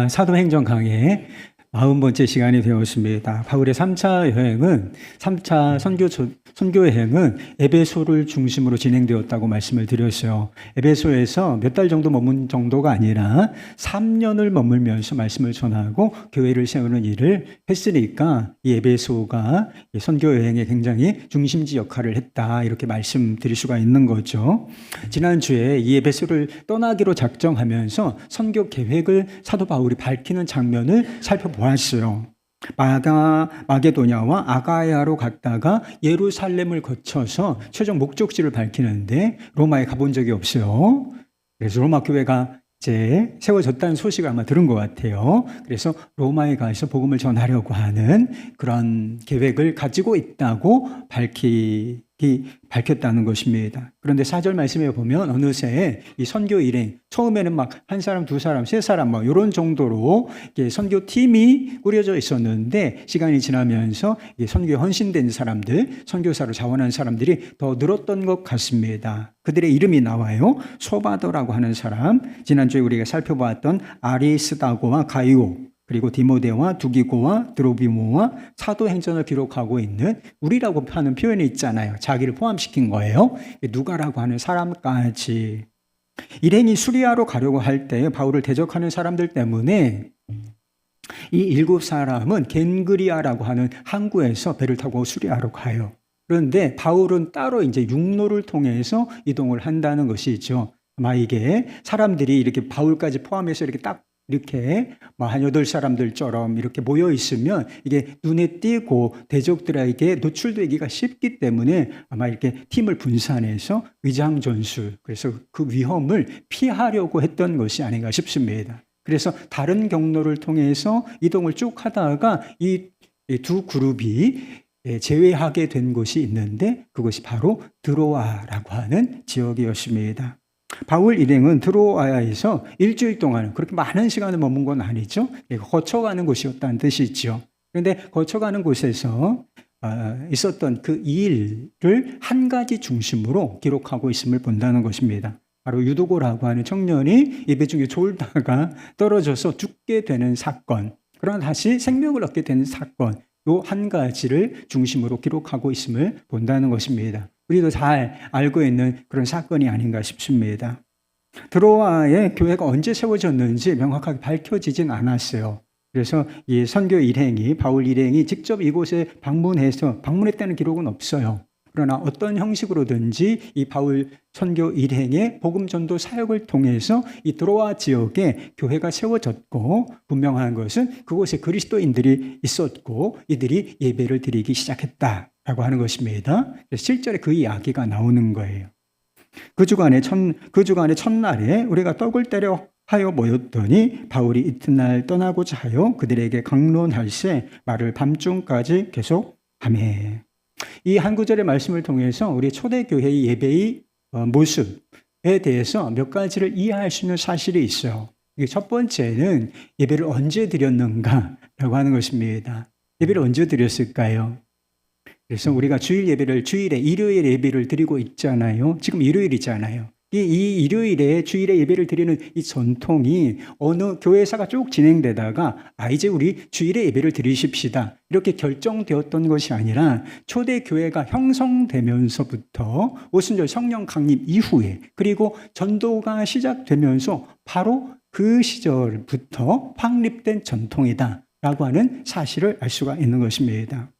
사도행전 강의 40번째 시간이 되었습니다. 바울의 3차 여행은 3차 선교 여행은 에베소를 중심으로 진행되었다고 말씀을 드렸어요. 에베소에서 몇 달 정도 머문 정도가 아니라 3년을 머물면서 말씀을 전하고 교회를 세우는 일을 했으니까 이 에베소가 선교 여행에 굉장히 중심지 역할을 했다, 이렇게 말씀드릴 수가 있는 거죠. 지난주에 이 에베소를 떠나기로 작정하면서 선교 계획을 사도 바울이 밝히는 장면을 살펴보았어요. 마게도냐와 아가야로 갔다가 예루살렘을 거쳐서 최종 목적지를 밝히는데 로마에 가본 적이 없어요. 그래서 로마 교회가 이제 세워졌다는 소식을 아마 들은 것 같아요. 그래서 로마에 가서 복음을 전하려고 하는 그런 계획을 가지고 있다고 밝혔다는 것입니다. 그런데 4절 말씀에 보면 어느새 이 선교 일행, 처음에는 막 한 사람, 두 사람, 세 사람 뭐 이런 정도로 선교팀이 꾸려져 있었는데 시간이 지나면서 선교에 헌신된 사람들, 선교사로 자원한 사람들이 더 늘었던 것 같습니다. 그들의 이름이 나와요. 소바더라고 하는 사람, 지난주에 우리가 살펴보았던 아리스다고와 가이오, 그리고 디모데와 두기고와 드로비모와 사도행전을 기록하고 있는 우리라고 하는 표현이 있잖아요. 자기를 포함시킨 거예요. 누가라고 하는 사람까지. 일행이 수리아로 가려고 할 때 바울을 대적하는 사람들 때문에 이 7사람은 겐그리아라고 하는 항구에서 배를 타고 수리아로 가요. 그런데 바울은 따로 이제 육로를 통해서 이동을 한다는 것이죠. 아마 이게 사람들이 이렇게 바울까지 포함해서 이렇게 한 8사람들처럼 이렇게 모여 있으면 이게 눈에 띄고 대적들에게 노출되기가 쉽기 때문에 아마 이렇게 팀을 분산해서 위장 전술, 그래서 그 위험을 피하려고 했던 것이 아닌가 싶습니다. 그래서 다른 경로를 통해서 이동을 쭉 하다가 이 두 그룹이 제외하게 된 곳이 있는데 그것이 바로 드로아라고 하는 지역이었습니다. 바울 일행은 드로아에서 일주일 동안 그렇게 많은 시간을 머문 건 아니죠. 거쳐가는 곳이었다는 뜻이죠. 그런데 거쳐가는 곳에서 있었던 그 일을 한 가지 중심으로 기록하고 있음을 본다는 것입니다. 바로 유도고라고 하는 청년이 예배 중에 졸다가 떨어져서 죽게 되는 사건, 그러나 다시 생명을 얻게 되는 사건, 이 한 가지를 중심으로 기록하고 있음을 본다는 것입니다. 우리도 잘 알고 있는 그런 사건이 아닌가 싶습니다. 드로아의 교회가 언제 세워졌는지 명확하게 밝혀지진 않았어요. 그래서 이 선교 일행이, 바울 일행이 직접 이곳에 방문했다는 기록은 없어요. 그러나 어떤 형식으로든지 이 바울 선교 일행의 복음 전도 사역을 통해서 이 드로아 지역에 교회가 세워졌고, 분명한 것은 그곳에 그리스도인들이 있었고 이들이 예배를 드리기 시작했다라고 하는 것입니다. 실제로 그 이야기가 나오는 거예요. 그 주간의 첫날에 우리가 떡을 떼려 하여 모였더니 바울이 이튿날 떠나고자 하여 그들에게 강론할세 말을 밤중까지 계속하매. 이 한 구절의 말씀을 통해서 우리 초대교회의 예배의 모습에 대해서 몇 가지를 이해할 수 있는 사실이 있어요. 첫 번째는 예배를 언제 드렸는가라고 하는 것입니다. 예배를 언제 드렸을까요? 그래서 우리가 주일에 일요일 예배를 드리고 있잖아요. 지금 일요일이잖아요. 이 일요일에 주일에 예배를 드리는 이 전통이 어느 교회사가 쭉 진행되다가 이제 우리 주일에 예배를 드리십시다, 이렇게 결정되었던 것이 아니라 초대교회가 형성되면서부터 오순절 성령 강림 이후에, 그리고 전도가 시작되면서 바로 그 시절부터 확립된 전통이다라고 하는 사실을 알 수가 있는 것입니다.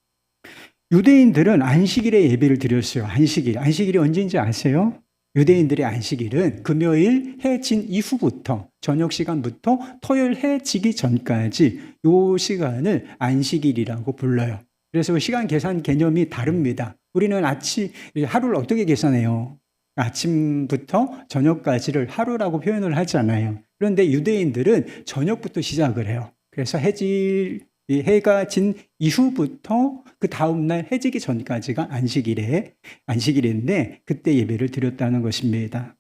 유대인들은 안식일에 예배를 드렸어요. 안식일이 언제인지 아세요? 유대인들의 안식일은 금요일 해 진 이후부터, 저녁 시간부터 토요일 해 지기 전까지 이 시간을 안식일이라고 불러요. 그래서 시간 계산 개념이 다릅니다. 우리는 하루를 어떻게 계산해요? 아침부터 저녁까지를 하루라고 표현을 하잖아요. 그런데 유대인들은 저녁부터 시작을 해요. 그래서 해가 진 이후부터 그 다음날 해지기 전까지가 안식일인데 그때 예배를 드렸다는 것입니다.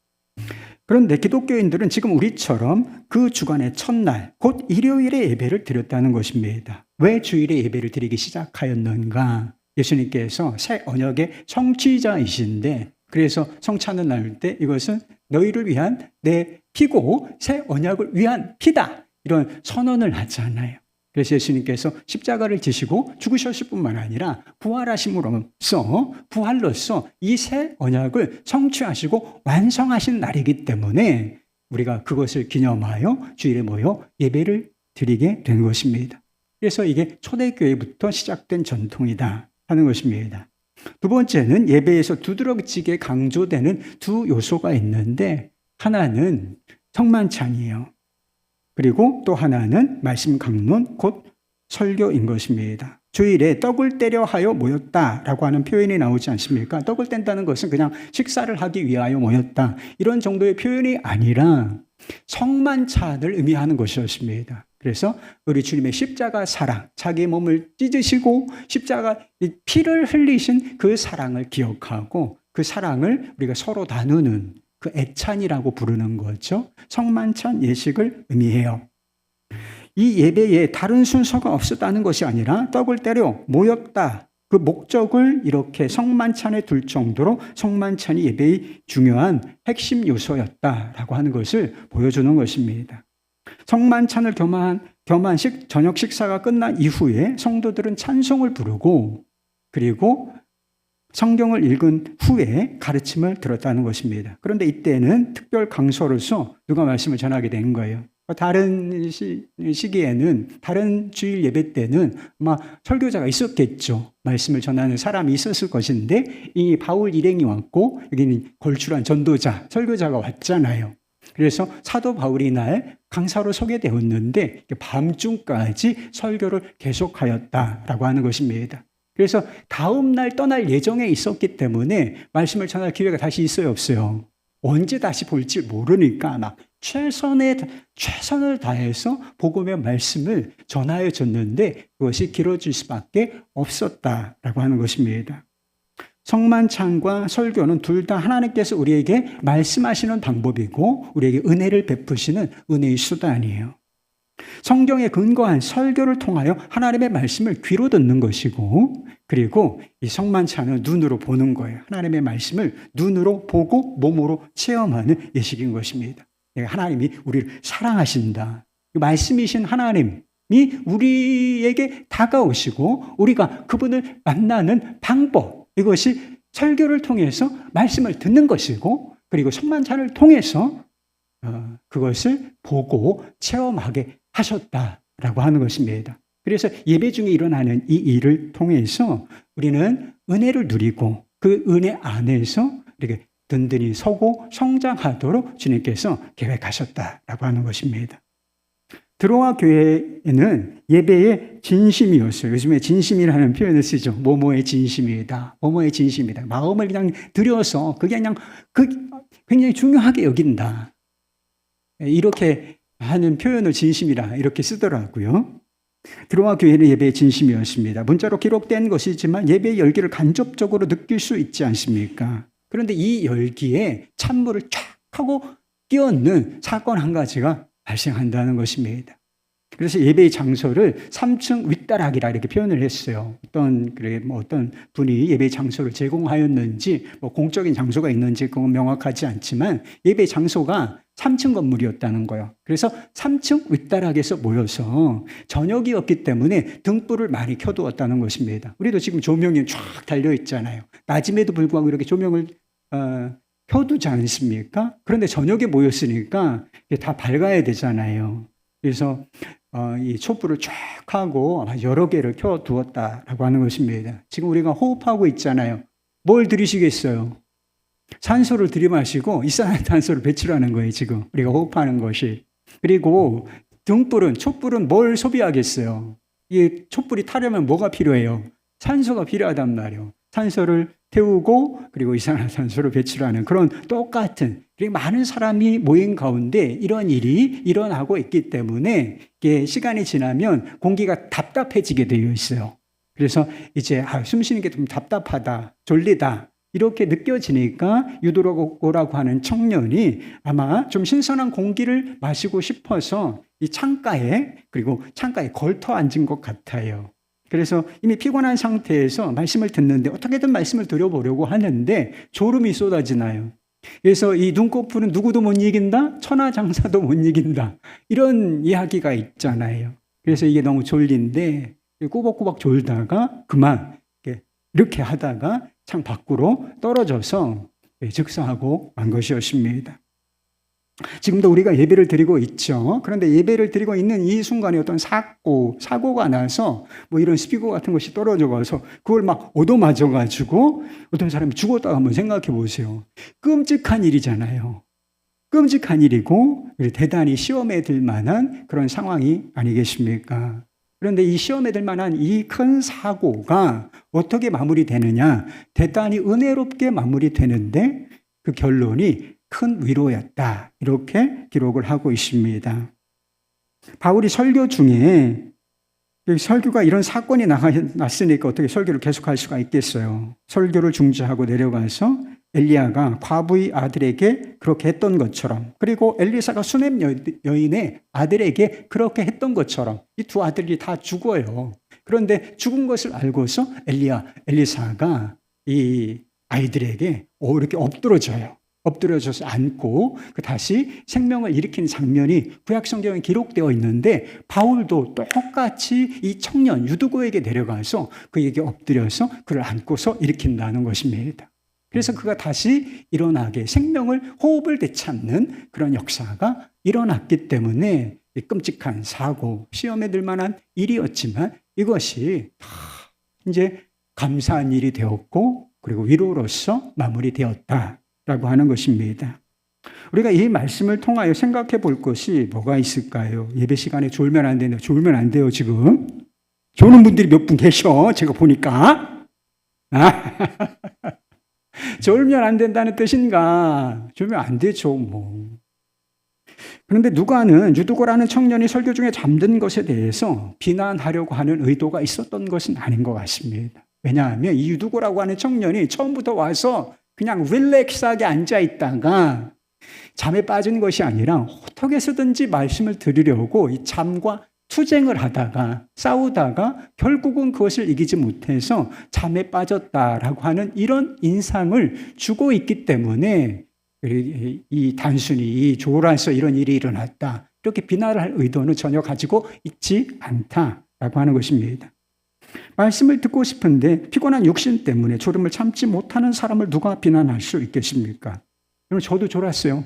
그런데 기독교인들은 지금 우리처럼 그 주간의 첫날, 곧 일요일에 예배를 드렸다는 것입니다. 왜 주일에 예배를 드리기 시작하였는가? 예수님께서 새 언약의 성취자이신데, 그래서 성찬을 나눌 때 이것은 너희를 위한 내 피고 새 언약을 위한 피다, 이런 선언을 하잖아요. 그래서 예수님께서 십자가를 지시고 죽으셨을 뿐만 아니라 부활하심으로써 부활로써 이 새 언약을 성취하시고 완성하신 날이기 때문에 우리가 그것을 기념하여 주일에 모여 예배를 드리게 된 것입니다. 그래서 이게 초대교회부터 시작된 전통이다 하는 것입니다. 두 번째는 예배에서 두드러지게 강조되는 두 요소가 있는데 하나는 성만찬이에요. 그리고 또 하나는 말씀 강론, 곧 설교인 것입니다. 주일에 떡을 떼려 하여 모였다라고 하는 표현이 나오지 않습니까? 떡을 뗀다는 것은 그냥 식사를 하기 위하여 모였다, 이런 정도의 표현이 아니라 성만찬을 의미하는 것이었습니다. 그래서 우리 주님의 십자가 사랑, 자기의 몸을 찢으시고 십자가 피를 흘리신 그 사랑을 기억하고 그 사랑을 우리가 서로 나누는 그 애찬이라고 부르는 거죠. 성만찬 예식을 의미해요. 이 예배에 다른 순서가 없었다는 것이 아니라 떡을 떼려 모였다, 그 목적을 이렇게 성만찬에 둘 정도로 성만찬이 예배의 중요한 핵심 요소였다라고 하는 것을 보여주는 것입니다. 성만찬을 겸한 저녁 식사가 끝난 이후에 성도들은 찬송을 부르고 그리고 성경을 읽은 후에 가르침을 들었다는 것입니다. 그런데 이때는 특별 강서로서 누가 말씀을 전하게 된 거예요. 다른 시기에는, 다른 주일 예배 때는 아마 설교자가 있었겠죠. 말씀을 전하는 사람이 있었을 것인데 이 바울 일행이 왔고 여기는 걸출한 전도자, 설교자가 왔잖아요. 그래서 사도 바울이 날 강사로 소개되었는데 밤중까지 설교를 계속하였다라고 하는 것입니다. 그래서 다음 날 떠날 예정에 있었기 때문에 말씀을 전할 기회가 다시 있어요, 없어요? 언제 다시 볼지 모르니까 막 최선을 다해서 복음의 말씀을 전하여 줬는데 그것이 길어질 수밖에 없었다라고 하는 것입니다. 성만찬과 설교는 둘 다 하나님께서 우리에게 말씀하시는 방법이고 우리에게 은혜를 베푸시는 은혜의 수단이에요. 성경에 근거한 설교를 통하여 하나님의 말씀을 귀로 듣는 것이고 그리고 이 성만찬은 눈으로 보는 거예요. 하나님의 말씀을 눈으로 보고 몸으로 체험하는 예식인 것입니다. 하나님이 우리를 사랑하신다. 말씀이신 하나님이 우리에게 다가오시고 우리가 그분을 만나는 방법, 이것이 설교를 통해서 말씀을 듣는 것이고 그리고 성만찬을 통해서 그것을 보고 체험하게 하셨다라고 하는 것입니다. 그래서 예배 중에 일어나는 이 일을 통해서 우리는 은혜를 누리고 그 은혜 안에서 이렇게 든든히 서고 성장하도록 주님께서 계획하셨다라고 하는 것입니다. 드로아 교회에는 예배의 진심이었어요. 요즘에 진심이라는 표현을 쓰죠. 뭐뭐의 진심이다. 뭐뭐의 진심이다. 마음을 그냥 들여서 그게 그냥 굉장히 중요하게 여긴다. 이렇게 하는 표현을 진심이라 이렇게 쓰더라고요. 드로아 교회는 예배의 진심이었습니다. 문자로 기록된 것이지만 예배의 열기를 간접적으로 느낄 수 있지 않습니까? 그런데 이 열기에 찬물을 쫙 하고 끼얹는 사건 한 가지가 발생한다는 것입니다. 그래서 예배의 장소를 3층 윗다락이라 이렇게 표현을 했어요. 어떤 분이 예배의 장소를 제공하였는지, 공적인 장소가 있는지 그건 명확하지 않지만 예배의 장소가 3층 건물이었다는 거예요. 그래서 3층 윗다락에서 모여서 저녁이었기 때문에 등불을 많이 켜두었다는 것입니다. 우리도 지금 조명이 쫙 달려 있잖아요. 낮임에도 불구하고 이렇게 조명을 켜두지 않습니까? 그런데 저녁에 모였으니까 다 밝아야 되잖아요. 그래서 이 촛불을 쫙 하고 여러 개를 켜두었다라고 하는 것입니다. 지금 우리가 호흡하고 있잖아요. 뭘 들이시겠어요? 산소를 들이마시고 이산화탄소를 배출하는 거예요. 지금 우리가 호흡하는 것이. 그리고 촛불은 뭘 소비하겠어요? 이 촛불이 타려면 뭐가 필요해요? 산소가 필요하단 말이에요. 산소를 태우고 그리고 이산화탄소를 배출하는 그런 똑같은, 그리고 많은 사람이 모인 가운데 이런 일이 일어나고 있기 때문에 이게 시간이 지나면 공기가 답답해지게 되어 있어요. 그래서 이제 숨 쉬는 게 좀 답답하다, 졸리다 이렇게 느껴지니까 유도라고 하는 청년이 아마 좀 신선한 공기를 마시고 싶어서 이 창가에 걸터 앉은 것 같아요. 그래서 이미 피곤한 상태에서 말씀을 듣는데 어떻게든 말씀을 들어보려고 하는데 졸음이 쏟아지나요? 그래서 이 눈꺼풀은 누구도 못 이긴다? 천하장사도 못 이긴다. 이런 이야기가 있잖아요. 그래서 이게 너무 졸린데 꼬박꼬박 졸다가 그만 이렇게 하다가 창 밖으로 떨어져서 즉사하고 만 것이었습니다. 지금도 우리가 예배를 드리고 있죠. 그런데 예배를 드리고 있는 이 순간에 어떤 사고가 나서 뭐 이런 스피커 같은 것이 떨어져 가서 그걸 막 얻어맞아가지고 어떤 사람이 죽었다고 한번 생각해 보세요. 끔찍한 일이잖아요. 끔찍한 일이고 대단히 시험에 들 만한 그런 상황이 아니겠습니까? 그런데 이 시험에 들 만한 이 큰 사고가 어떻게 마무리되느냐? 대단히 은혜롭게 마무리되는데 그 결론이 큰 위로였다. 이렇게 기록을 하고 있습니다. 바울이 설교 중에 설교가 이런 사건이 났으니까 어떻게 설교를 계속할 수가 있겠어요. 설교를 중지하고 내려가서 엘리야가 과부의 아들에게 그렇게 했던 것처럼, 그리고 엘리사가 수넴 여인의 아들에게 그렇게 했던 것처럼 이 두 아들이 다 죽어요. 그런데 죽은 것을 알고서 엘리사가 이 아이들에게 이렇게 엎드려져서 안고 다시 생명을 일으키는 장면이 구약 성경에 기록되어 있는데, 바울도 똑같이 이 청년 유두고에게 내려가서 그에게 엎드려서 그를 안고서 일으킨다는 것입니다. 그래서 그가 다시 일어나게 생명을, 호흡을 되찾는 그런 역사가 일어났기 때문에 이 끔찍한 사고, 시험에 들 만한 일이었지만 이것이 다 이제 감사한 일이 되었고, 그리고 위로로서 마무리되었다라고 하는 것입니다. 우리가 이 말씀을 통하여 생각해 볼 것이 뭐가 있을까요? 예배 시간에 졸면 안 된다. 졸면 안 돼요, 지금. 조는 분들이 몇 분 계셔, 제가 보니까. 졸면 안 된다는 뜻인가? 졸면 안 되죠, 뭐. 그런데 누가는 유두고라는 청년이 설교 중에 잠든 것에 대해서 비난하려고 하는 의도가 있었던 것은 아닌 것 같습니다. 왜냐하면 이 유두고라고 하는 청년이 처음부터 와서 그냥 릴렉스하게 앉아있다가 잠에 빠진 것이 아니라 어떻게 해서든지 말씀을 들으려고 이 잠과 투쟁을 하다가 싸우다가 결국은 그것을 이기지 못해서 잠에 빠졌다라고 하는 이런 인상을 주고 있기 때문에 이 단순히 이 조라에서 이런 일이 일어났다, 이렇게 비난을 할 의도는 전혀 가지고 있지 않다라고 하는 것입니다. 말씀을 듣고 싶은데 피곤한 육신 때문에 졸음을 참지 못하는 사람을 누가 비난할 수 있겠습니까? 여러분, 저도 졸았어요.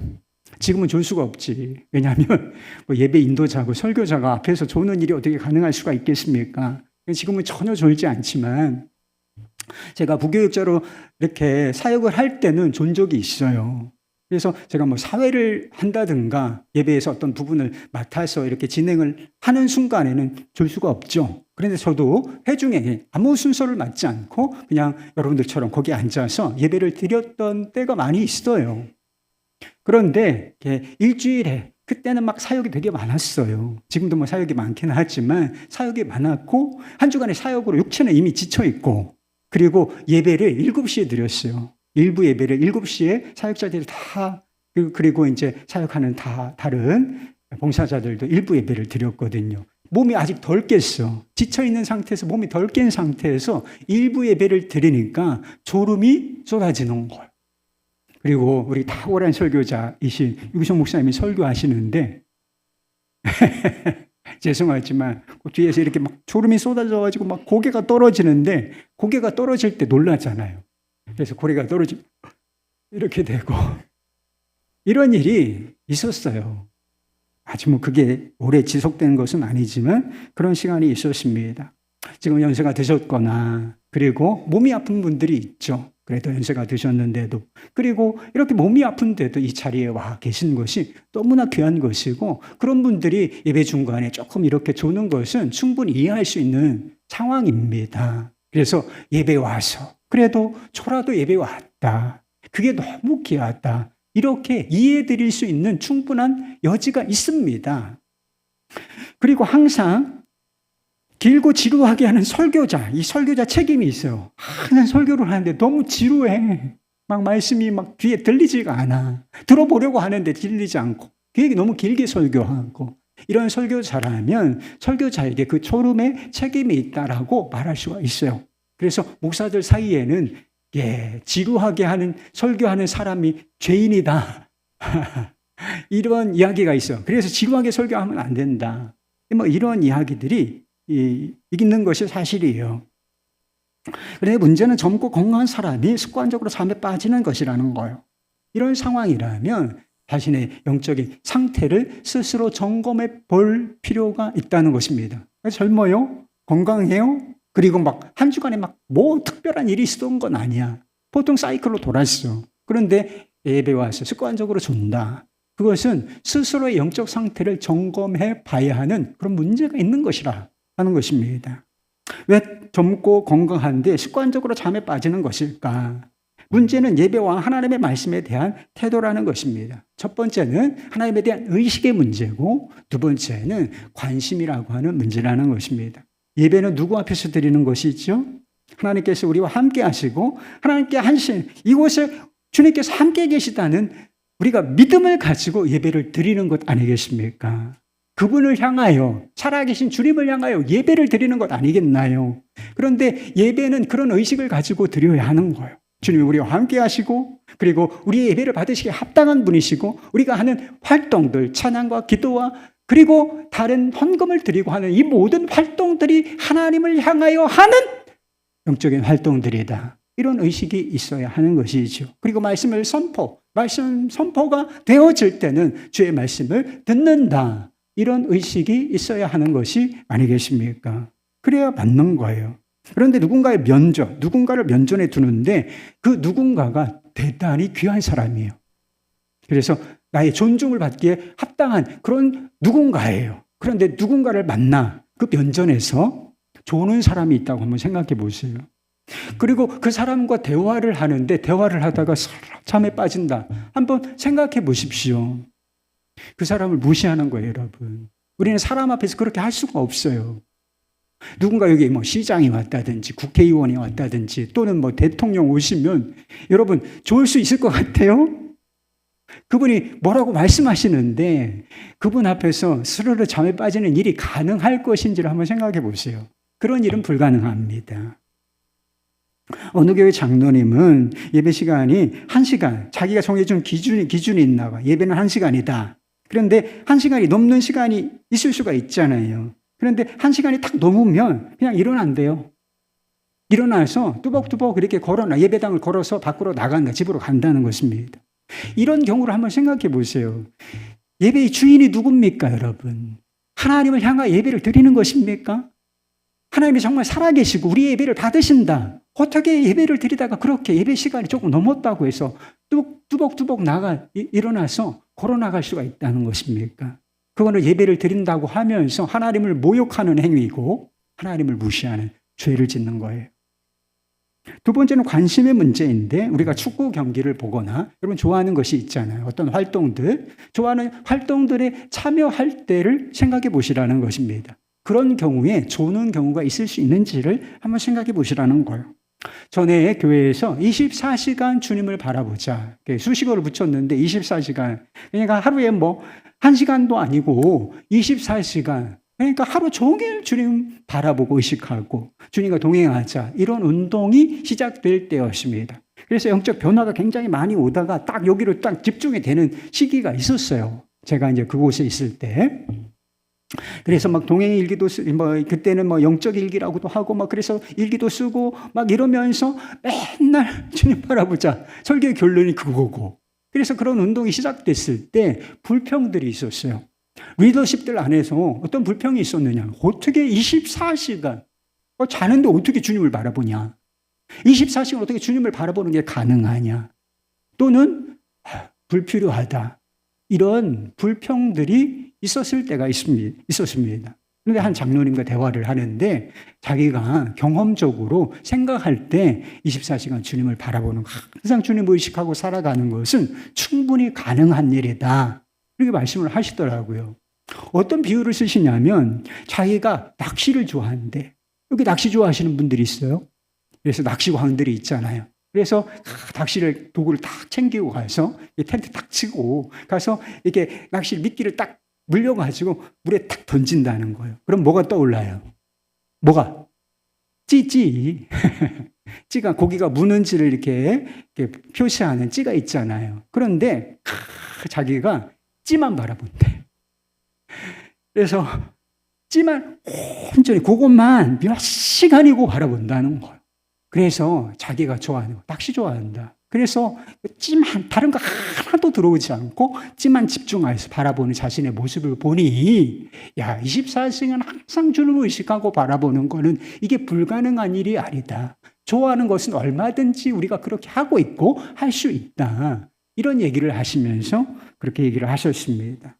지금은 졸 수가 없지. 왜냐하면 예배 인도자고 설교자가 앞에서 조는 일이 어떻게 가능할 수가 있겠습니까? 지금은 전혀 졸지 않지만 제가 부교육자로 이렇게 사역을 할 때는 존 적이 있어요. 그래서 제가 사회를 한다든가 예배에서 어떤 부분을 맡아서 이렇게 진행을 하는 순간에는 졸 수가 없죠. 그런데 저도 회중에 아무 순서를 맞지 않고 그냥 여러분들처럼 거기 앉아서 예배를 드렸던 때가 많이 있어요. 그런데 일주일에 그때는 사역이 되게 많았어요. 지금도 사역이 많기는 하지만 사역이 많았고 한 주간의 사역으로 육체는 이미 지쳐있고, 그리고 예배를 7시에 드렸어요. 일부 예배를 7시에 사역자들이 다, 그리고 이제 사역하는 다른 봉사자들도 일부 예배를 드렸거든요. 몸이 아직 덜 깼어. 지쳐있는 상태에서, 몸이 덜 깬 상태에서 일부 예배를 드리니까 졸음이 쏟아지는 거예요. 그리고 우리 탁월한 설교자이신 유기성 목사님이 설교하시는데 죄송하지만 뒤에서 이렇게 졸음이 쏟아져가지고 고개가 떨어지는데, 고개가 떨어질 때 놀라잖아요. 그래서 고개가 떨어지면 이렇게 되고 이런 일이 있었어요. 아직 그게 오래 지속되는 것은 아니지만 그런 시간이 있었습니다. 지금 연세가 드셨거나, 그리고 몸이 아픈 분들이 있죠. 그래도 연세가 드셨는데도, 그리고 이렇게 몸이 아픈데도 이 자리에 와 계신 것이 너무나 귀한 것이고, 그런 분들이 예배 중간에 조금 이렇게 조는 것은 충분히 이해할 수 있는 상황입니다. 그래서 예배 와서 그래도 저라도 예배 왔다, 그게 너무 귀하다, 이렇게 이해해 드릴 수 있는 충분한 여지가 있습니다. 그리고 항상 길고 지루하게 하는 설교자, 이 설교자 책임이 있어요. 항상 설교를 하는데 너무 지루해. 말씀이 뒤에 들리지가 않아. 들어보려고 하는데 들리지 않고, 그에게 너무 길게 설교하고, 이런 설교자라면 설교자에게 그 졸음에 책임이 있다라고 말할 수가 있어요. 그래서 목사들 사이에는 예, 지루하게 하는 설교하는 사람이 죄인이다. 이런 이야기가 있어. 그래서 지루하게 설교하면 안 된다. 뭐 이런 이야기들이 있는 것이 사실이에요. 그런데 문제는 젊고 건강한 사람이 습관적으로 잠에 빠지는 것이라는 거예요. 이런 상황이라면 자신의 영적인 상태를 스스로 점검해 볼 필요가 있다는 것입니다. 젊어요? 건강해요? 그리고 막 한 주간에 막 뭐 특별한 일이 있었던 건 아니야. 보통 사이클로 돌았어. 그런데 예배 와서 습관적으로 존다. 그것은 스스로의 영적 상태를 점검해 봐야 하는 그런 문제가 있는 것이라 하는 것입니다. 왜 젊고 건강한데 습관적으로 잠에 빠지는 것일까? 문제는 예배와 하나님의 말씀에 대한 태도라는 것입니다. 첫 번째는 하나님에 대한 의식의 문제고, 두 번째는 관심이라고 하는 문제라는 것입니다. 예배는 누구 앞에서 드리는 것이죠? 하나님께서 우리와 함께 하시고 하나님께 하신 이곳에 주님께서 함께 계시다는 우리가 믿음을 가지고 예배를 드리는 것 아니겠습니까? 그분을 향하여, 살아계신 주님을 향하여 예배를 드리는 것 아니겠나요? 그런데 예배는 그런 의식을 가지고 드려야 하는 거예요. 주님이 우리와 함께 하시고, 그리고 우리의 예배를 받으시기에 합당한 분이시고, 우리가 하는 활동들, 찬양과 기도와 그리고 다른 헌금을 드리고 하는 이 모든 활동들이 하나님을 향하여 하는 영적인 활동들이다. 이런 의식이 있어야 하는 것이죠. 그리고 말씀 선포가 되어질 때는 주의 말씀을 듣는다. 이런 의식이 있어야 하는 것이 아니겠습니까? 그래야 맞는 거예요. 그런데 누군가를 면전에 두는데 그 누군가가 대단히 귀한 사람이에요. 그래서 나의 존중을 받기에 합당한 그런 누군가예요. 그런데 누군가를 만나 그 면전에서 조는 사람이 있다고 한번 생각해 보세요. 그리고 그 사람과 대화를 하다가 잠에 빠진다. 한번 생각해 보십시오. 그 사람을 무시하는 거예요, 여러분. 우리는 사람 앞에서 그렇게 할 수가 없어요. 누군가 여기 뭐 시장이 왔다든지 국회의원이 왔다든지 또는 뭐 대통령 오시면 여러분 좋을 수 있을 것 같아요? 그분이 뭐라고 말씀하시는데 그분 앞에서 스르르 잠에 빠지는 일이 가능할 것인지를 한번 생각해 보세요. 그런 일은 불가능합니다. 어느 교회 장로님은 예배 시간이 1시간, 자기가 정해준 기준이 있나 봐. 예배는 1시간이다. 그런데 1시간이 넘는 시간이 있을 수가 있잖아요. 그런데 1시간이 딱 넘으면 그냥 일어난대요. 일어나서 뚜벅뚜벅 이렇게 예배당을 걸어서 밖으로 나간다. 집으로 간다는 것입니다. 이런 경우를 한번 생각해 보세요. 예배의 주인이 누굽니까, 여러분? 하나님을 향하여 예배를 드리는 것입니까? 하나님이 정말 살아계시고 우리의 예배를 받으신다. 어떻게 예배를 드리다가 그렇게 예배 시간이 조금 넘었다고 해서 뚜벅뚜벅 일어나서 걸어 나갈 수가 있다는 것입니까? 그거는 예배를 드린다고 하면서 하나님을 모욕하는 행위이고 하나님을 무시하는 죄를 짓는 거예요. 두 번째는 관심의 문제인데 우리가 축구 경기를 보거나 여러분 좋아하는 것이 있잖아요. 어떤 활동들, 좋아하는 활동들에 참여할 때를 생각해 보시라는 것입니다. 그런 경우에 조는 경우가 있을 수 있는지를 한번 생각해 보시라는 거예요. 전에 교회에서 24시간 주님을 바라보자. 수식어를 붙였는데 24시간. 그러니까 하루에 뭐 1시간도 아니고 24시간. 그러니까 하루 종일 주님 바라보고 의식하고 주님과 동행하자. 이런 운동이 시작될 때였습니다. 그래서 영적 변화가 굉장히 많이 오다가 딱 여기로 딱 집중이 되는 시기가 있었어요. 제가 이제 그곳에 있을 때. 그래서 막 동행 일기도 그때는 영적 일기라고도 하고 그래서 일기도 쓰고 이러면서 맨날 주님 바라보자. 설교의 결론이 그거고. 그래서 그런 운동이 시작됐을 때 불평들이 있었어요. 리더십들 안에서 어떤 불평이 있었느냐. 어떻게 24시간 자는데 어떻게 주님을 바라보냐. 24시간 어떻게 주님을 바라보는 게 가능하냐. 또는 불필요하다. 이런 불평들이 있었을 때가 있었습니다. 그런데 한 장로님과 대화를 하는데 자기가 경험적으로 생각할 때 24시간 주님을 바라보는 항상 주님을 의식하고 살아가는 것은 충분히 가능한 일이다. 이렇게 말씀을 하시더라고요. 어떤 비유를 쓰시냐면 자기가 낚시를 좋아하는데 여기 낚시 좋아하시는 분들이 있어요. 그래서 낚시광들이 있잖아요. 그래서 낚시를 도구를 딱 챙기고 가서 텐트 딱 치고 가서 이렇게 낚시 미끼를 딱 물려가지고 물에 딱 던진다는 거예요. 그럼 뭐가 떠올라요? 뭐가? 찌찌. 찌가 고기가 무는지를 이렇게 표시하는 찌가 있잖아요. 그런데 자기가 찌만 바라본대. 그래서 찌만 온전히 그것만 몇 시간이고 바라본다는 거예요. 그래서 자기가 좋아하는 거, 낚시 좋아한다. 그래서 찌만 다른 거 하나도 들어오지 않고 찌만 집중해서 바라보는 자신의 모습을 보니, 야, 24시간 항상 주님을 의식하고 바라보는 거는 이게 불가능한 일이 아니다. 좋아하는 것은 얼마든지 우리가 그렇게 하고 있고 할 수 있다. 이런 얘기를 하시면서 그렇게 얘기를 하셨습니다.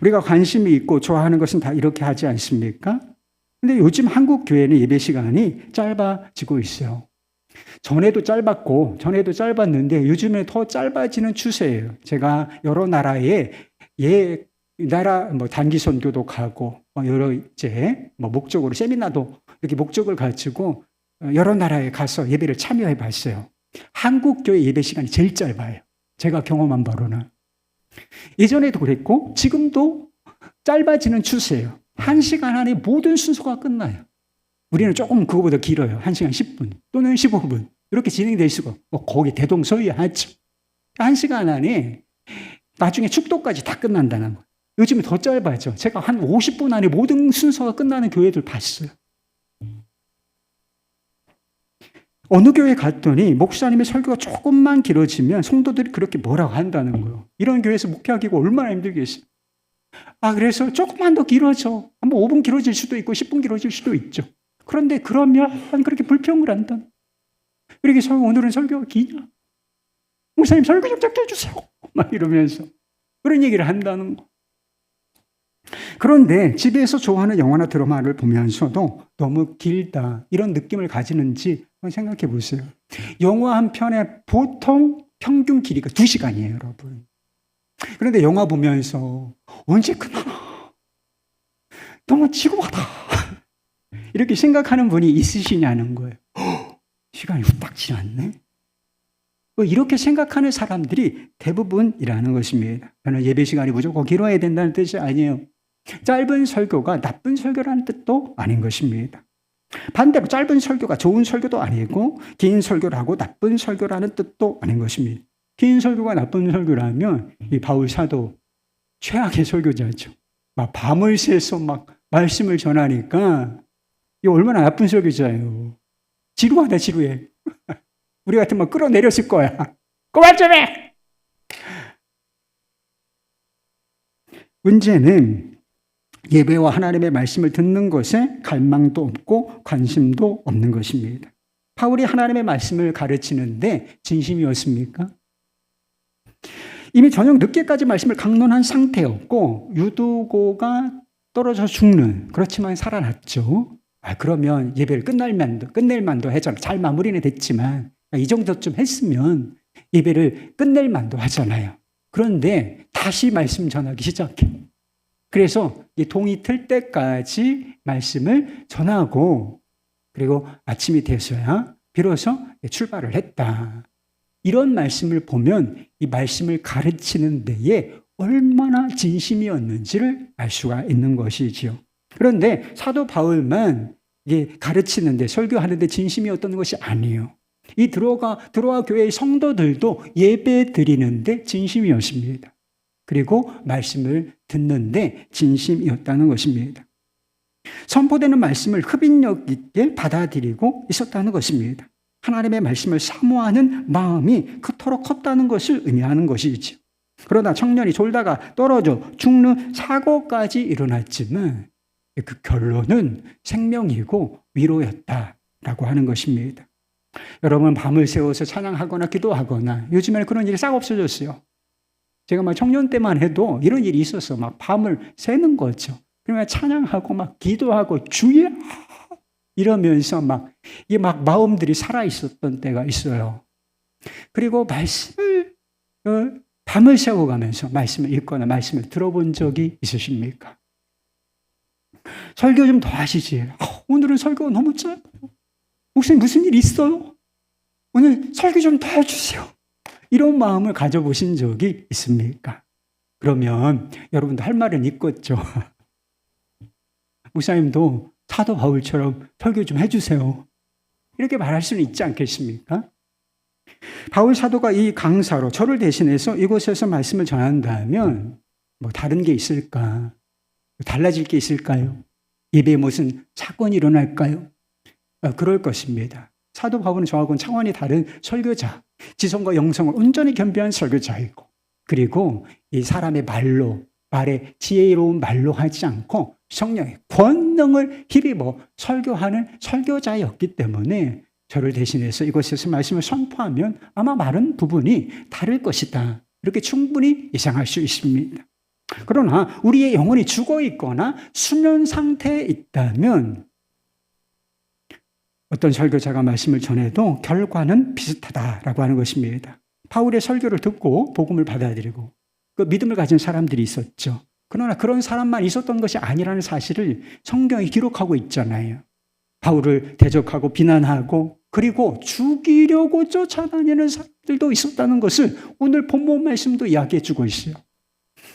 우리가 관심이 있고 좋아하는 것은 다 이렇게 하지 않습니까? 근데 요즘 한국 교회는 예배 시간이 짧아지고 있어요. 전에도 짧았는데 요즘에 더 짧아지는 추세예요. 제가 여러 나라에 나라 단기 선교도 가고 여러 목적으로 세미나도 이렇게 목적을 가지고 여러 나라에 가서 예배를 참여해 봤어요. 한국 교회 예배 시간이 제일 짧아요. 제가 경험한 바로는. 예전에도 그랬고 지금도 짧아지는 추세예요. 1시간 안에 모든 순서가 끝나요. 우리는 조금 그거보다 길어요. 1시간 10분 또는 15분 이렇게 진행될 수가 거기 대동소이하죠. 1시간 안에 나중에 축도까지 다 끝난다는 거예요. 요즘에 더 짧아져. 제가 한 50분 안에 모든 순서가 끝나는 교회들 봤어요. 어느 교회 갔더니 목사님의 설교가 조금만 길어지면 성도들이 그렇게 뭐라고 한다는 거예요. 이런 교회에서 목회하기가 얼마나 힘들겠어요. 그래서 조금만 더 길어져. 5분 길어질 수도 있고 10분 길어질 수도 있죠. 그런데 그러면 그렇게 불평을 한다. 그렇게 오늘은 설교가 기냐? 목사님 설교 좀 짧게 해주세요. 막 이러면서 그런 얘기를 한다는 거. 그런데 집에서 좋아하는 영화나 드라마를 보면서도 너무 길다 이런 느낌을 가지는지 한번 생각해 보세요. 영화 한 편에 보통 평균 길이가 2시간이에요, 여러분. 그런데 영화 보면서 언제 끝나나? 너무 지루하다. 이렇게 생각하는 분이 있으시냐는 거예요. 시간이 후딱 지났네. 이렇게 생각하는 사람들이 대부분이라는 것입니다. 저는 예배 시간이 무조건 길어야 된다는 뜻이 아니에요. 짧은 설교가 나쁜 설교라는 뜻도 아닌 것입니다. 반대로 짧은 설교가 좋은 설교도 아니고 긴 설교라고 나쁜 설교라는 뜻도 아닌 것입니다. 긴 설교가 나쁜 설교라면 이 바울 사도 최악의 설교자죠. 막 밤을 새서 막 말씀을 전하니까 이 얼마나 나쁜 설교자예요. 지루하다 지루해. 우리 같으면 끌어내렸을 거야. 그만 좀 해! 문제는 예배와 하나님의 말씀을 듣는 것에 갈망도 없고 관심도 없는 것입니다. 바울이 하나님의 말씀을 가르치는데 진심이었습니까? 이미 저녁 늦게까지 말씀을 강론한 상태였고 유두고가 떨어져 죽는, 그렇지만 살아났죠. 그러면 예배를 끝낼 만도 하잖아요. 잘 마무리는 됐지만 이 정도쯤 했으면 예배를 끝낼 만도 하잖아요. 그런데 다시 말씀 전하기 시작해. 그래서 이 동이 틀 때까지 말씀을 전하고 그리고 아침이 돼서야 비로소 출발을 했다. 이런 말씀을 보면 이 말씀을 가르치는 데에 얼마나 진심이었는지를 알 수가 있는 것이지요. 그런데 사도 바울만 이게 가르치는데 설교하는데 진심이었던 것이 아니에요. 이 들어와 교회의 성도들도 예배 드리는데 진심이었습니다. 그리고 말씀을 듣는데 진심이었다는 것입니다. 선포되는 말씀을 흡인력 있게 받아들이고 있었다는 것입니다. 하나님의 말씀을 사모하는 마음이 그토록 컸다는 것을 의미하는 것이죠. 그러나 청년이 졸다가 떨어져 죽는 사고까지 일어났지만 그 결론은 생명이고 위로였다라고 하는 것입니다. 여러분 밤을 새워서 찬양하거나 기도하거나 요즘에는 그런 일이 싹 없어졌어요. 제가 막 청년 때만 해도 이런 일이 있어서 막 밤을 새는 거죠. 그러면 찬양하고 막 기도하고 주여 이러면서 이게 마음들이 살아 있었던 때가 있어요. 그리고 말씀을 밤을 새워가면서 말씀을 읽거나 말씀을 들어본 적이 있으십니까? 설교 좀 더 하시지. 오늘은 설교가 너무 짧아요. 목사님 무슨 일 있어요? 오늘 설교 좀 더 해주세요. 이런 마음을 가져보신 적이 있습니까? 그러면 여러분도 할 말은 있겠죠. 목사님도 사도 바울처럼 설교 좀 해주세요. 이렇게 말할 수는 있지 않겠습니까? 바울 사도가 이 강사로 저를 대신해서 이곳에서 말씀을 전한다면 뭐 다른 게 있을까? 달라질 게 있을까요? 예배에 무슨 사건이 일어날까요? 그럴 것입니다. 사도 바울은 저하고는 차원이 다른 설교자, 지성과 영성을 온전히 겸비한 설교자이고, 그리고 이 사람의 말에 지혜로운 말로 하지 않고 성령의 권능을 힘입어 설교하는 설교자였기 때문에 저를 대신해서 이곳에서 말씀을 선포하면 아마 많은 부분이 다를 것이다. 이렇게 충분히 예상할 수 있습니다. 그러나 우리의 영혼이 죽어 있거나 수면 상태에 있다면 어떤 설교자가 말씀을 전해도 결과는 비슷하다라고 하는 것입니다. 바울의 설교를 듣고 복음을 받아들이고 그 믿음을 가진 사람들이 있었죠. 그러나 그런 사람만 있었던 것이 아니라는 사실을 성경이 기록하고 있잖아요. 바울을 대적하고 비난하고 그리고 죽이려고 쫓아다니는 사람들도 있었다는 것을 오늘 본문 말씀도 이야기해 주고 있어요.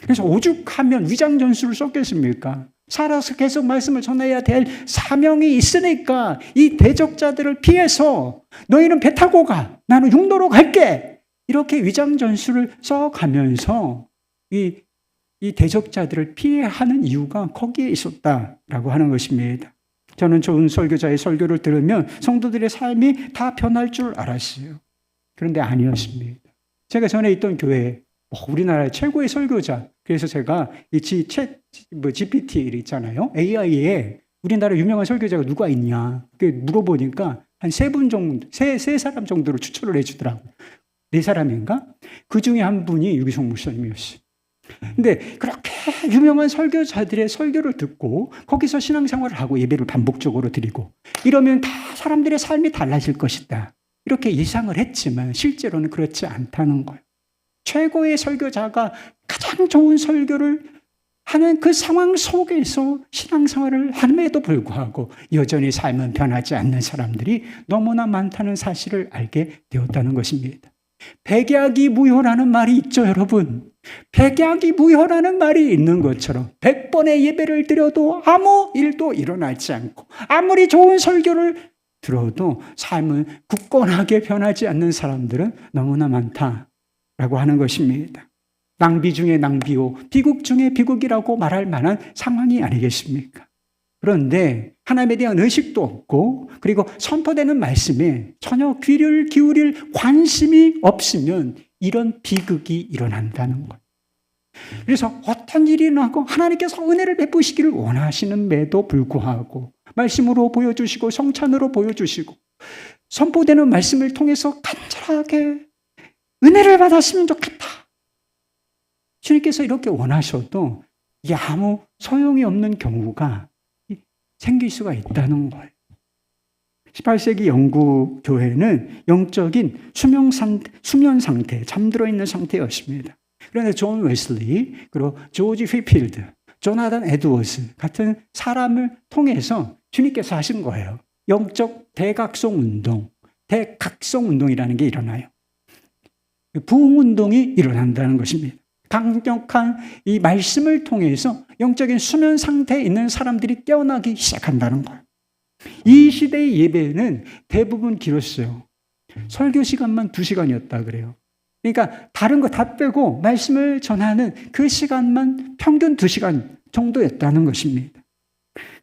그래서 오죽하면 위장 전술을 썼겠습니까? 살아서 계속 말씀을 전해야 될 사명이 있으니까 이 대적자들을 피해서 너희는 배 타고 가, 나는 육로로 갈게, 이렇게 위장 전술을 써가면서 이 대적자들을 피해하는 이유가 거기에 있었다라고 하는 것입니다. 저는 좋은 설교자의 설교를 들으면 성도들의 삶이 다 변할 줄 알았어요. 그런데 아니었습니다. 제가 전에 있던 교회 우리나라의 최고의 설교자, 그래서 제가 이 GPT 있잖아요, AI에 우리나라 유명한 설교자가 누가 있냐 물어보니까 한 세 사람 정도로 추천을 해주더라고요. 4사람인가? 그 중에 한 분이 유기성 목사님이었어요. 근데 그렇게 유명한 설교자들의 설교를 듣고 거기서 신앙생활을 하고 예배를 반복적으로 드리고 이러면 다 사람들의 삶이 달라질 것이다, 이렇게 예상을 했지만 실제로는 그렇지 않다는 거예요. 최고의 설교자가 가장 좋은 설교를 하는 그 상황 속에서 신앙생활을 함에도 불구하고 여전히 삶은 변하지 않는 사람들이 너무나 많다는 사실을 알게 되었다는 것입니다. 백약이 무효라는 말이 있죠, 여러분. 백약이 무효라는 말이 있는 것처럼 100번의 예배를 드려도 아무 일도 일어나지 않고 아무리 좋은 설교를 들어도 삶은 굳건하게 변하지 않는 사람들은 너무나 많다라고 하는 것입니다. 낭비 중에 낭비요, 비극 중에 비극이라고 말할 만한 상황이 아니겠습니까? 그런데 하나님에 대한 의식도 없고 그리고 선포되는 말씀에 전혀 귀를 기울일 관심이 없으면 이런 비극이 일어난다는 것. 그래서 어떤 일이 나고 하나님께서 은혜를 베푸시기를 원하시는데도 불구하고 말씀으로 보여주시고 성찬으로 보여주시고 선포되는 말씀을 통해서 간절하게 은혜를 받았으면 좋겠다, 주님께서 이렇게 원하셔도 이게 아무 소용이 없는 경우가 생길 수가 있다는 거예요. 18세기 영국 교회는 영적인 수면 상태, 잠들어 있는 상태였습니다. 그런데 존 웨슬리, 그리고 조지 휘필드, 조나단 에드워즈 같은 사람을 통해서 주님께서 하신 거예요. 영적 대각성 운동이라는 게 일어나요. 부흥운동이 일어난다는 것입니다. 강력한 이 말씀을 통해서 영적인 수면 상태에 있는 사람들이 깨어나기 시작한다는 거예요. 이 시대의 예배는 대부분 길었어요. 설교 시간만 2시간이었다 그래요. 그러니까 다른 거 다 빼고 말씀을 전하는 그 시간만 평균 2시간 정도였다는 것입니다.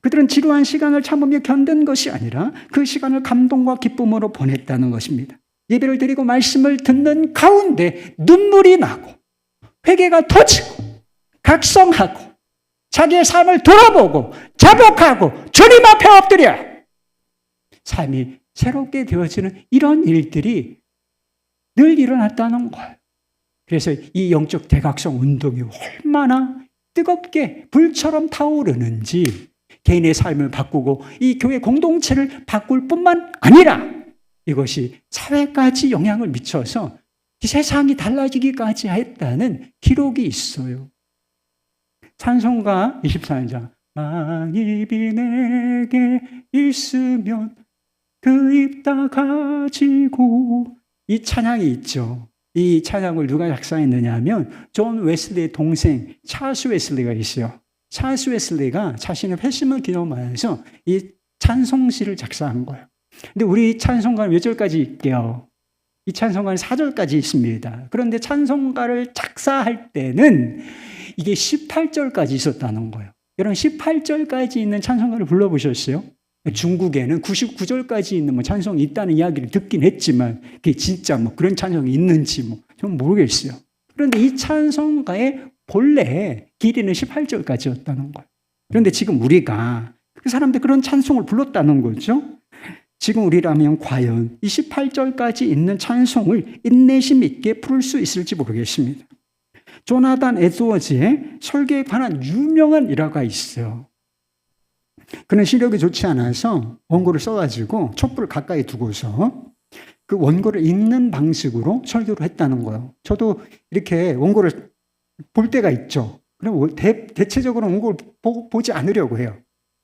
그들은 지루한 시간을 참으며 견딘 것이 아니라 그 시간을 감동과 기쁨으로 보냈다는 것입니다. 예배를 드리고 말씀을 듣는 가운데 눈물이 나고 회개가 터지고 각성하고 자기의 삶을 돌아보고 자복하고 주님 앞에 엎드려 삶이 새롭게 되어지는 이런 일들이 늘 일어났다는 거예요. 그래서 이 영적 대각성 운동이 얼마나 뜨겁게 불처럼 타오르는지 개인의 삶을 바꾸고 이 교회 공동체를 바꿀 뿐만 아니라 이것이 사회까지 영향을 미쳐서 세상이 달라지기까지 했다는 기록이 있어요. 찬송가 24장 만입이 내게 있으면 그 입 다 가지고, 이 찬양이 있죠. 이 찬양을 누가 작사했느냐 하면 존 웨슬리의 동생 찰스 웨슬리가 있어요. 찰스 웨슬리가 자신의 회심을 기념하여서 이 찬송시를 작사한 거예요. 근데 우리 찬송가는 몇 절까지 있게요? 이 찬송가는 4절까지 있습니다. 그런데 찬송가를 작사할 때는 이게 18절까지 있었다는 거예요. 여러분 18절까지 있는 찬송가를 불러보셨어요? 중국에는 99절까지 있는 찬송이 있다는 이야기를 듣긴 했지만 그게 진짜 그런 찬송이 있는지 좀 모르겠어요. 그런데 이 찬송가의 본래 길이는 18절까지였다는 거예요. 그런데 지금 우리가 그 사람들 그런 찬송을 불렀다는 거죠. 지금 우리라면 과연 이 18절까지 있는 찬송을 인내심 있게 부를 수 있을지 모르겠습니다. 조나단 에드워즈의 설교에 관한 유명한 일화가 있어요. 그는 시력이 좋지 않아서 원고를 써가지고 촛불을 가까이 두고서 그 원고를 읽는 방식으로 설교를 했다는 거예요. 저도 이렇게 원고를 볼 때가 있죠. 그럼 대체적으로 원고를 보지 않으려고 해요.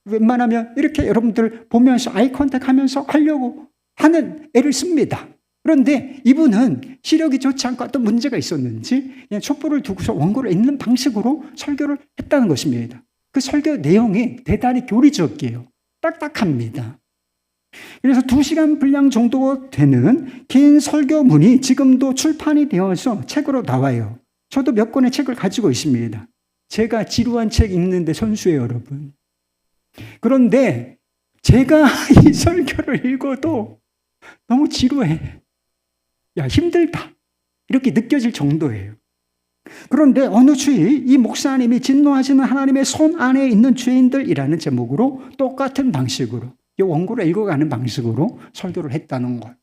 웬만하면 이렇게 여러분들 보면서 아이 컨택 하면서 하려고 하는 애를 씁니다. 그런데 이분은 시력이 좋지 않고 어떤 문제가 있었는지 그냥 촛불을 두고서 원고를 읽는 방식으로 설교를 했다는 것입니다. 그 설교 내용이 대단히 교리적이에요. 딱딱합니다. 그래서 2시간 분량 정도 되는 긴 설교문이 지금도 출판이 되어서 책으로 나와요. 저도 몇 권의 책을 가지고 있습니다. 제가 지루한 책 읽는데 선수예요, 여러분. 그런데 제가 이 설교를 읽어도 너무 지루해. 야, 힘들다. 이렇게 느껴질 정도예요. 그런데 어느 주일 이 목사님이 진노하시는 하나님의 손 안에 있는 죄인들이라는 제목으로 똑같은 방식으로 이 원고를 읽어가는 방식으로 설교를 했다는 거예요.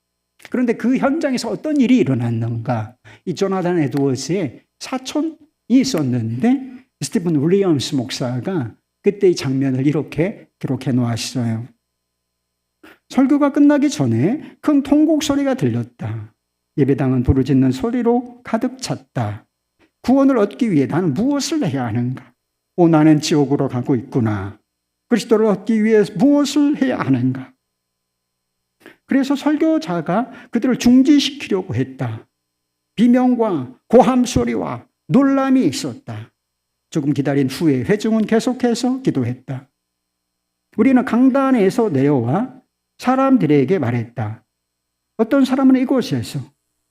그런데 그 현장에서 어떤 일이 일어났는가? 이 조나단 에드워즈의 사촌이 있었는데 스티븐 윌리엄스 목사가 그때 이 장면을 이렇게 기록해 놓았어요. 설교가 끝나기 전에 큰 통곡 소리가 들렸다. 예배당은 부르짖는 소리로 가득 찼다. 구원을 얻기 위해 나는 무엇을 해야 하는가? 나는 지옥으로 가고 있구나. 그리스도를 얻기 위해 무엇을 해야 하는가? 그래서 설교자가 그들을 중지시키려고 했다. 비명과 고함 소리와 놀람이 있었다. 조금 기다린 후에 회중은 계속해서 기도했다. 우리는 강단에서 내려와 사람들에게 말했다. 어떤 사람은 이곳에서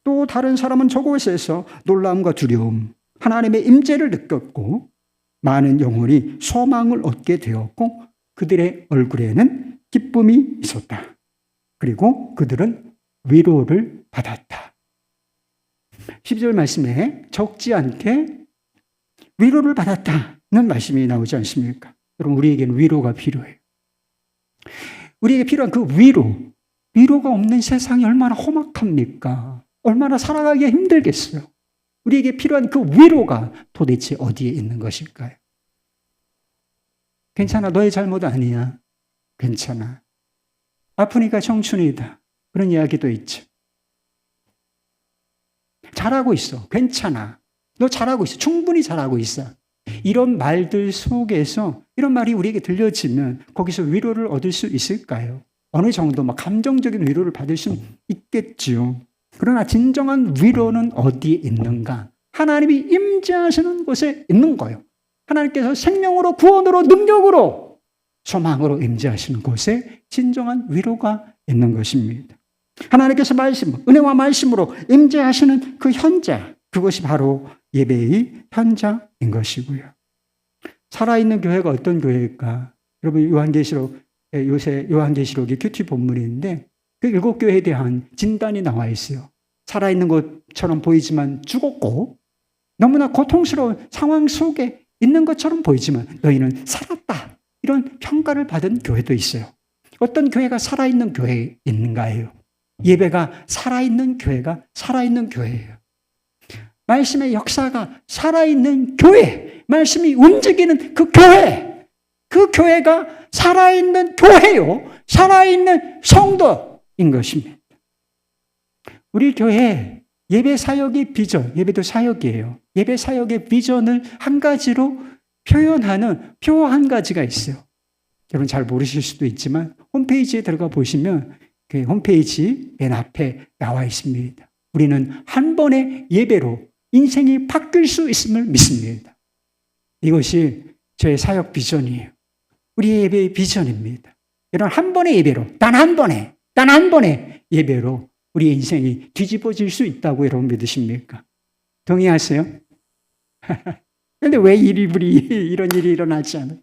또 다른 사람은 저곳에서 놀람과 두려움, 하나님의 임재를 느꼈고 많은 영혼이 소망을 얻게 되었고 그들의 얼굴에는 기쁨이 있었다. 그리고 그들은 위로를 받았다. 12절 말씀에 적지 않게 위로를 받았다는 말씀이 나오지 않습니까? 여러분, 우리에게는 위로가 필요해요. 우리에게 필요한 그 위로가 없는 세상이 얼마나 험악합니까? 얼마나 살아가기가 힘들겠어요. 우리에게 필요한 그 위로가 도대체 어디에 있는 것일까요? 괜찮아, 너의 잘못 아니야. 괜찮아. 아프니까 청춘이다. 그런 이야기도 있죠. 잘하고 있어. 괜찮아. 너 잘하고 있어. 충분히 잘하고 있어. 이런 말들 속에서 이런 말이 우리에게 들려지면 거기서 위로를 얻을 수 있을까요? 어느 정도 감정적인 위로를 받을 수는 있겠지요. 그러나 진정한 위로는 어디에 있는가? 하나님이 임재하시는 곳에 있는 거예요. 하나님께서 생명으로, 구원으로, 능력으로, 소망으로 임재하시는 곳에 진정한 위로가 있는 것입니다. 하나님께서 은혜와 말씀으로 임재하시는 그 현장, 그것이 바로 예배의 현장인 것이고요. 살아있는 교회가 어떤 교회일까? 여러분, 요새 요한계시록이 큐티 본문인데 그 7교회에 대한 진단이 나와 있어요. 살아있는 것처럼 보이지만 죽었고 너무나 고통스러운 상황 속에 있는 것처럼 보이지만 너희는 살았다. 이런 평가를 받은 교회도 있어요. 어떤 교회가 살아있는 교회인가요? 예배가 살아있는 교회가 살아있는 교회예요. 말씀의 역사가 살아있는 교회, 말씀이 움직이는 그 교회가 살아있는 교회요, 살아있는 성도인 것입니다. 우리 교회 예배 사역의 비전, 예배도 사역이에요. 예배 사역의 비전을 한 가지로 표현하는 표 한 가지가 있어요. 여러분 잘 모르실 수도 있지만 홈페이지에 들어가 보시면 그 홈페이지 맨 앞에 나와 있습니다. 우리는 한 번의 예배로 인생이 바뀔 수 있음을 믿습니다. 이것이 저의 사역 비전이에요. 우리의 예배의 비전입니다. 여러분 한 번의 예배로, 단 한 번에 단 한 번의 예배로 우리 인생이 뒤집어질 수 있다고 여러분 믿으십니까? 동의하세요? 근데 왜 이런 일이 일어나지 않아요?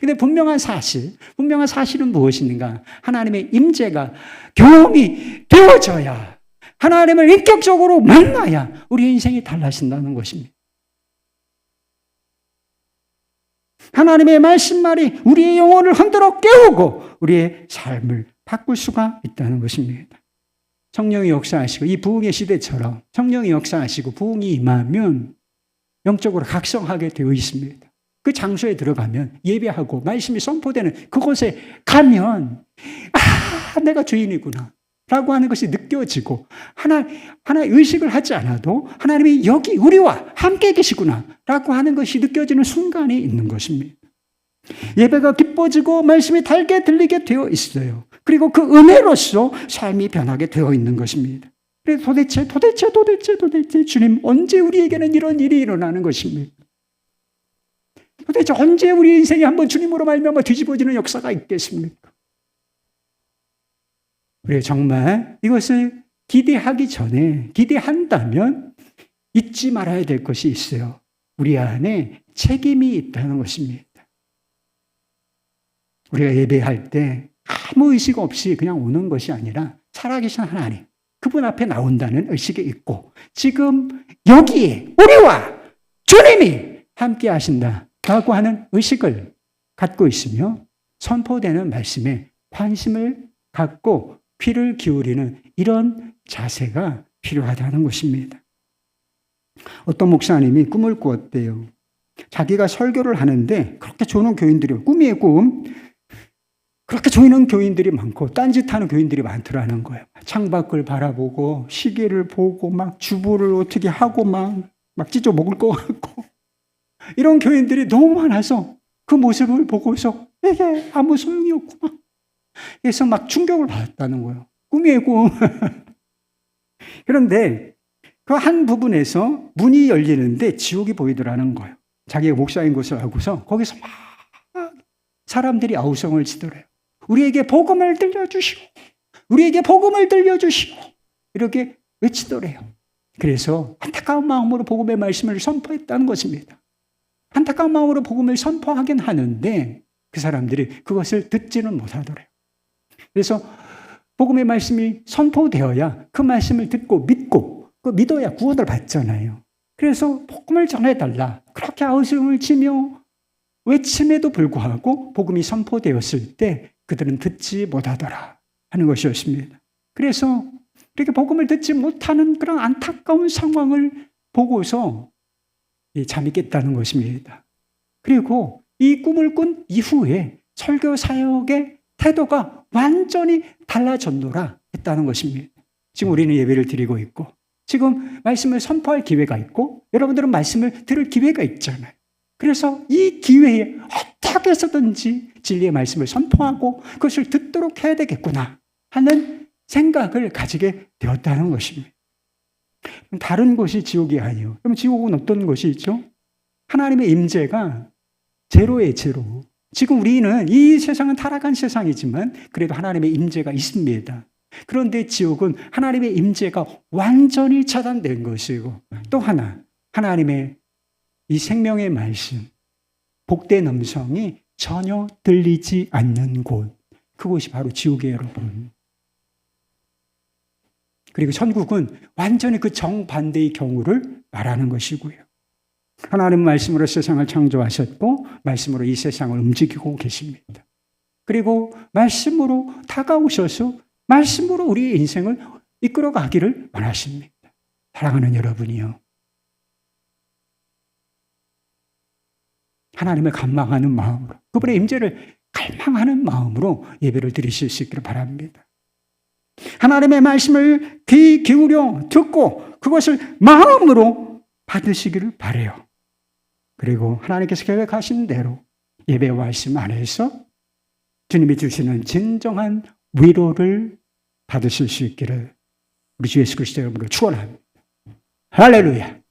근데 분명한 사실은 무엇인가? 하나님의 임재가 경험이 되어져야, 하나님을 인격적으로 만나야 우리 인생이 달라진다는 것입니다. 하나님의 말씀만이 우리의 영혼을 흔들어 깨우고 우리의 삶을 바꿀 수가 있다는 것입니다. 성령이 역사하시고 이 부흥의 시대처럼 성령이 역사하시고 부흥이 임하면 영적으로 각성하게 되어 있습니다. 그 장소에 들어가면 예배하고 말씀이 선포되는 그곳에 가면 내가 주인이구나 라고 하는 것이 느껴지고 하나의 의식을 하지 않아도 하나님이 여기 우리와 함께 계시구나 라고 하는 것이 느껴지는 순간이 있는 것입니다. 예배가 기뻐지고 말씀이 달게 들리게 되어 있어요. 그리고 그 은혜로서 삶이 변하게 되어 있는 것입니다. 그래서 도대체 주님 언제 우리에게는 이런 일이 일어나는 것입니까? 도대체 언제 우리 인생이 한번 주님으로 말미암아 뒤집어지는 역사가 있겠습니까? 그래 정말 이것을 기대하기 전에 기대한다면 잊지 말아야 될 것이 있어요. 우리 안에 책임이 있다는 것입니다. 우리가 예배할 때 아무 의식 없이 그냥 오는 것이 아니라 살아계신 하나님, 그분 앞에 나온다는 의식이 있고 지금 여기에 우리와 주님이 함께 하신다라고 하는 의식을 갖고 있으며 선포되는 말씀에 관심을 갖고 귀를 기울이는 이런 자세가 필요하다는 것입니다. 어떤 목사님이 꿈을 꾸었대요. 자기가 설교를 하는데 그렇게 좋은 교인들이, 꿈이에요, 꿈. 그렇게 좋은 교인들이 많고 딴짓하는 교인들이 많더라는 거예요. 창밖을 바라보고 시계를 보고 막 주부를 어떻게 하고 막 찢어 먹을 것 같고 이런 교인들이 너무 많아서 그 모습을 보고서 이게 아무 소용이 없구나. 그래서 막 충격을 받았다는 거예요. 꿈이에요, 꿈. 그런데 그 한 부분에서 문이 열리는데 지옥이 보이더라는 거예요. 자기가 목사인 것을 알고서 거기서 막 사람들이 아우성을 치더래요. 우리에게 복음을 들려주시오. 우리에게 복음을 들려주시오. 이렇게 외치더래요. 그래서 안타까운 마음으로 복음의 말씀을 선포했다는 것입니다. 안타까운 마음으로 복음을 선포하긴 하는데 그 사람들이 그것을 듣지는 못하더래요. 그래서 복음의 말씀이 선포되어야 그 말씀을 듣고 믿고 그 믿어야 구원을 받잖아요. 그래서 복음을 전해달라 그렇게 아우성을 치며 외침에도 불구하고 복음이 선포되었을 때 그들은 듣지 못하더라 하는 것이었습니다. 그래서 이렇게 복음을 듣지 못하는 그런 안타까운 상황을 보고서 잠이 깼다는 것입니다. 그리고 이 꿈을 꾼 이후에 설교 사역의 태도가 완전히 달라졌노라 했다는 것입니다. 지금 우리는 예배를 드리고 있고 지금 말씀을 선포할 기회가 있고 여러분들은 말씀을 들을 기회가 있잖아요. 그래서 이 기회에 어떻게 해서든지 진리의 말씀을 선포하고 그것을 듣도록 해야 되겠구나 하는 생각을 가지게 되었다는 것입니다. 다른 것이 지옥이 아니에요. 그럼 지옥은 어떤 것이죠? 하나님의 임재가 제로예요, 제로. 지금 우리는 이 세상은 타락한 세상이지만 그래도 하나님의 임재가 있습니다. 그런데 지옥은 하나님의 임재가 완전히 차단된 것이고 또 하나 하나님의 이 생명의 말씀, 복된 음성이 전혀 들리지 않는 곳, 그곳이 바로 지옥이에요, 여러분. 그리고 천국은 완전히 그 정반대의 경우를 말하는 것이고요. 하나님 말씀으로 세상을 창조하셨고 말씀으로 이 세상을 움직이고 계십니다. 그리고 말씀으로 다가오셔서 말씀으로 우리의 인생을 이끌어 가기를 원하십니다. 사랑하는 여러분이요. 하나님을 갈망하는 마음으로 그분의 임재를 갈망하는 마음으로 예배를 드리실 수 있기를 바랍니다. 하나님의 말씀을 귀 기울여 듣고 그것을 마음으로 받으시기를 바라요. 그리고 하나님께서 계획하신 대로 예배와 말씀 안에서 주님이 주시는 진정한 위로를 받으실 수 있기를 우리 주 예수 그리스도 여러분을 축원합니다. 할렐루야.